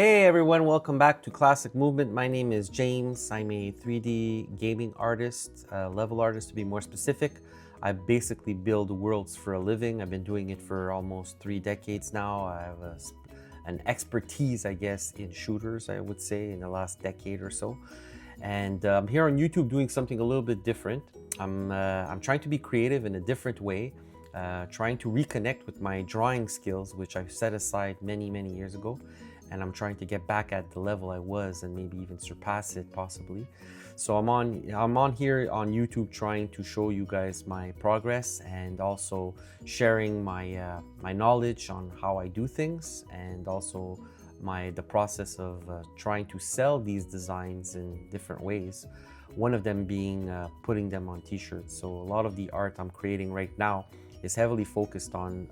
Hey everyone, welcome back to Classic Movement. My name is James. I'm a 3D gaming artist, level artist to be more specific. I basically build worlds for a living. I've been doing it for almost 3 decades now. I have an expertise, I guess, in shooters, I would say, in the last decade or so. And I'm here on YouTube doing something a little bit different. I'm trying to be creative in a different way, trying to reconnect with my drawing skills, which I set aside many years ago. And I'm trying to get back at the level I was and maybe even surpass it possibly. So I'm on here on YouTube trying to show you guys my progress and also sharing my knowledge on how I do things, and also the process of trying to sell these designs in different ways. One of them being putting them on t-shirts. So a lot of the art I'm creating right now is heavily focused on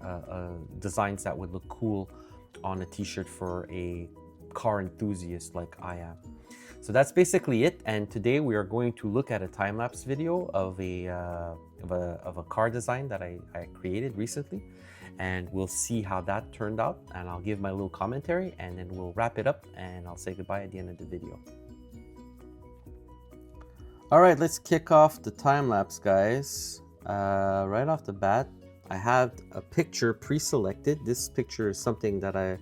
designs that would look cool on a t-shirt for a car enthusiast like I am. So that's basically it. And today we are going to look at a time-lapse video of a car design that I created recently, and we'll see how that turned out, and I'll give my little commentary, and then we'll wrap it up and I'll say goodbye at the end of the video. All right, let's kick off the time-lapse, guys. Right off the bat, I have a picture pre-selected. This picture is something that I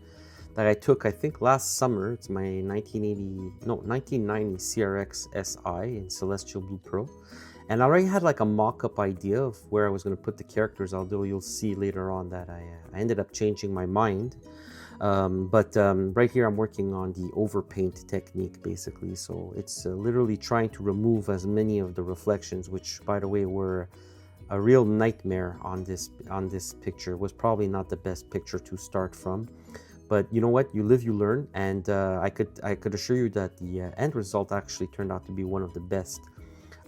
took, I think, last summer. It's my 1990 CRX SI in Celestial Blue Pro. And I already had like a mock-up idea of where I was going to put the characters, although you'll see later on that I ended up changing my mind. Right here I'm working on the overpaint technique, basically. So it's literally trying to remove as many of the reflections, which, by the way, were a real nightmare on this picture. It was probably not the best picture to start from, but you know what, you live, you learn. And I could assure you that the end result actually turned out to be one of the best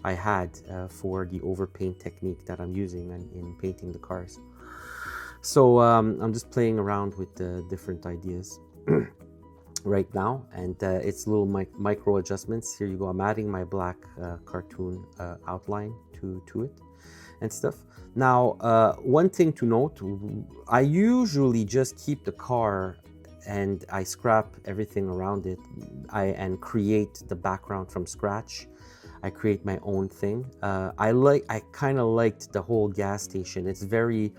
I had for the overpaint technique that I'm using in painting the cars. So I'm just playing around with the different ideas right now, and it's little micro adjustments. Here you go. I'm adding my black cartoon outline to it and stuff. Now, one thing to note, I usually just keep the car and I scrap everything around it and create the background from scratch. I create my own thing. I kind of liked the whole gas station. It's very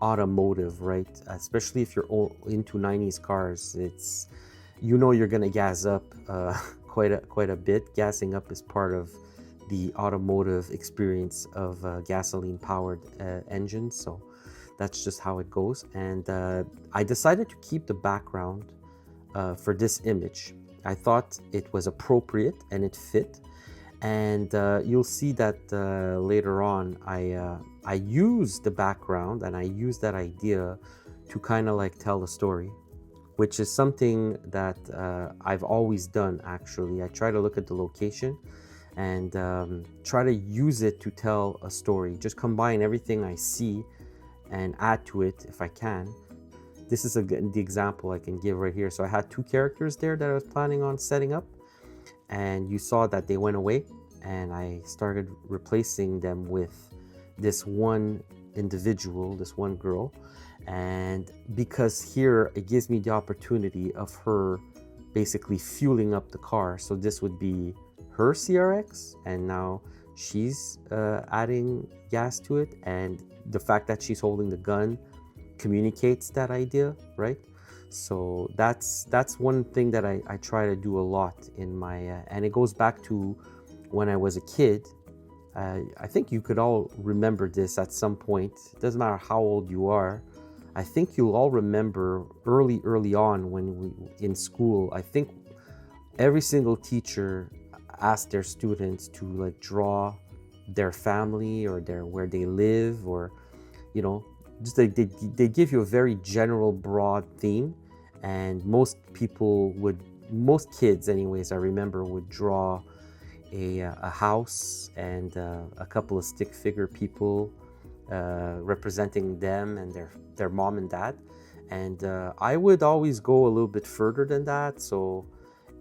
automotive, right? Especially if you're into 90s cars, it's, you're gonna gas up quite a bit. Gassing up is part of the automotive experience of gasoline powered engines, so that's just how it goes. And I decided to keep the background for this image. I thought it was appropriate and it fit, and you'll see that later on I use the background and I use that idea to kind of like tell a story, which is something that I've always done. Actually, I try to look at the location and try to use it to tell a story. Just combine everything I see and add to it if I can. This is the example I can give right here. So I had two characters there that I was planning on setting up, and you saw that they went away, and I started replacing them with this one individual, this one girl. And because here it gives me the opportunity of her basically fueling up the car. So this would be her CRX, and now she's adding gas to it, and the fact that she's holding the gun communicates that idea, right? So that's one thing that I try to do a lot in my and it goes back to when I was a kid. I think you could all remember this at some point. It doesn't matter how old you are. I think you'll all remember early on when in school, I think every single teacher asked their students to like draw their family or where they live, or just they give you a very general broad theme, and most kids anyways, I remember, would draw a house and a couple of stick figure people representing them and their mom and dad. And I would always go a little bit further than that. So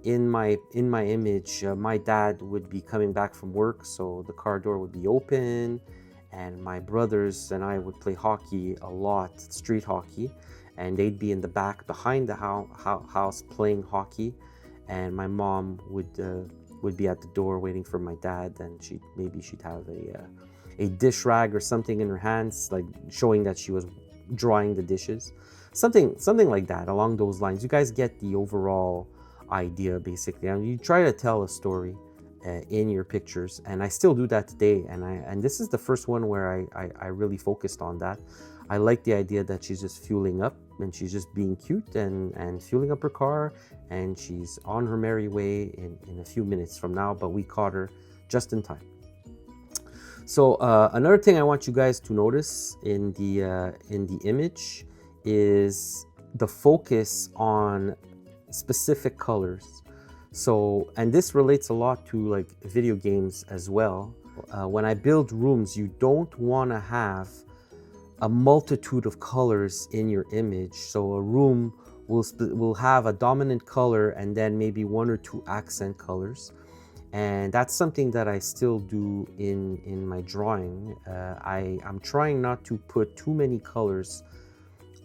in my image, my dad would be coming back from work, so the car door would be open, and my brothers and I would play hockey a lot, street hockey, and they'd be in the back behind the house playing hockey, and my mom would be at the door waiting for my dad, and she'd have a dish rag or something in her hands, like showing that she was drying the dishes, something like that, along those lines. You guys get the overall idea, basically. And you try to tell a story in your pictures, and I still do that today. And this is the first one where I really focused on that. I like the idea that she's just fueling up, and she's just being cute and fueling up her car, and she's on her merry way in a few minutes from now, but we caught her just in time. So another thing I want you guys to notice in the image is the focus on specific colors. So, and this relates a lot to like video games as well. When I build rooms, you don't want to have a multitude of colors in your image. So a room will have a dominant color and then maybe one or two accent colors. And that's something that I still do in my drawing. I'm trying not to put too many colors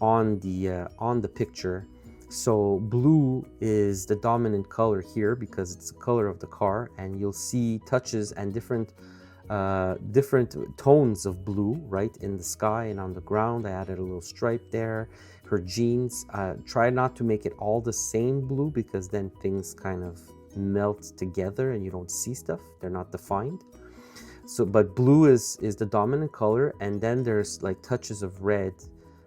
on the picture. So blue is the dominant color here because it's the color of the car, and you'll see touches and different tones of blue, right, in the sky and on the ground. I added a little stripe there. Her jeans, try not to make it all the same blue, because then things kind of melt together and you don't see stuff. They're not defined. So, but blue is the dominant color, and then there's like touches of red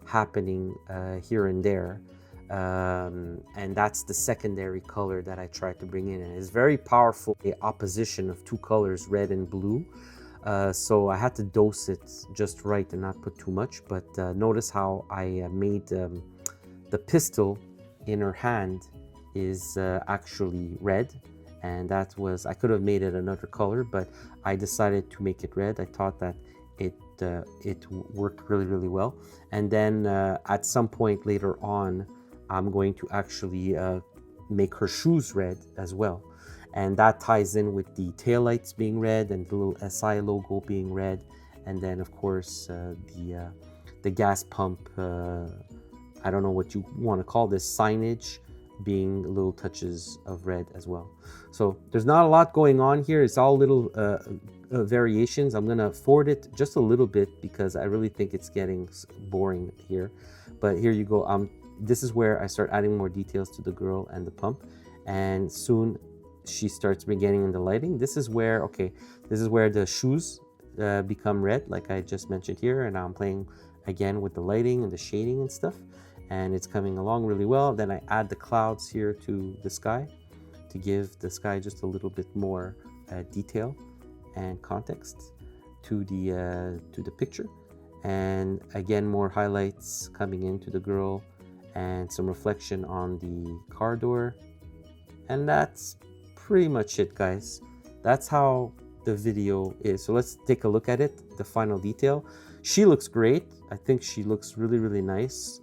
happening here and there. And that's the secondary color that I tried to bring in, and it's very powerful, the opposition of two colors, red and blue. So I had to dose it just right and not put too much. But notice how I made the pistol in her hand is actually red, and that was, I could have made it another color, but I decided to make it red. I thought that it worked really, really well. And then at some point later on, I'm going to actually make her shoes red as well. And that ties in with the taillights being red and the little SI logo being red. And then of course the gas pump, I don't know what you want to call this, signage, being little touches of red as well. So there's not a lot going on here. It's all little variations. I'm gonna forward it just a little bit because I really think it's getting boring here. But here you go. This is where I start adding more details to the girl and the pump, and soon she starts beginning in the lighting. This is where, okay, this is where the shoes become red, like I just mentioned here, and now I'm playing again with the lighting and the shading and stuff, and it's coming along really well. Then I add the clouds here to the sky to give the sky just a little bit more detail and context to the picture. And again, more highlights coming into the girl and some reflection on the car door. And that's pretty much it, guys. That's how the video is. So let's take a look at it, the final detail. She looks great. I think she looks really, really nice.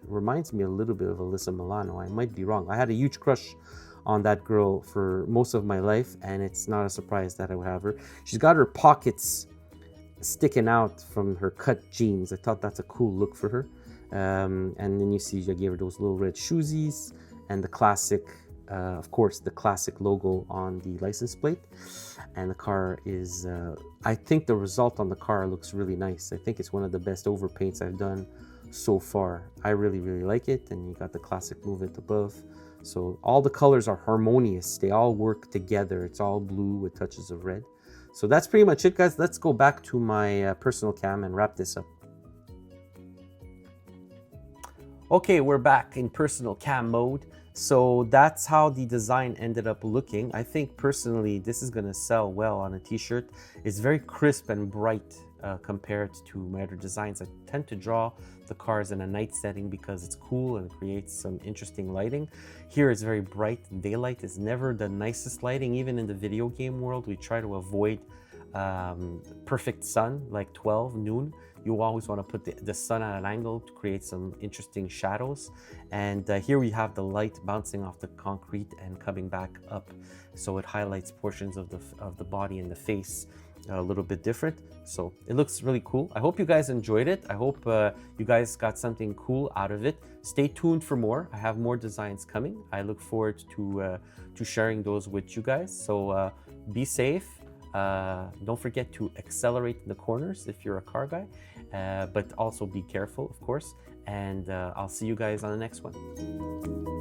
Reminds me a little bit of Alyssa Milano. I might be wrong. I had a huge crush on that girl for most of my life, and it's not a surprise that I would have her. She's got her pockets sticking out from her cut jeans. I thought that's a cool look for her. And then you see I gave her those little red shoesies and the classic, of course, the classic logo on the license plate. And the car is, I think the result on the car looks really nice. I think it's one of the best overpaints I've done so far. I really, really like it. And you got the classic movement above. So all the colors are harmonious. They all work together. It's all blue with touches of red. So that's pretty much it, guys. Let's go back to my personal cam and wrap this up. Okay, we're back in personal cam mode. So that's how the design ended up looking. I think personally, this is gonna sell well on a t-shirt. It's very crisp and bright compared to my other designs. I tend to draw the cars in a night setting because it's cool and creates some interesting lighting. Here it's very bright, and daylight is never the nicest lighting. Even in the video game world, we try to avoid perfect sun, like 12 noon. You always want to put the sun at an angle to create some interesting shadows. And here we have the light bouncing off the concrete and coming back up, so it highlights portions of the body and the face a little bit different. So it looks really cool. I hope you guys enjoyed it. I hope you guys got something cool out of it. Stay tuned for more. I have more designs coming. I look forward to sharing those with you guys. So be safe. Don't forget to accelerate in the corners if you're a car guy, but also be careful, of course. And I'll see you guys on the next one.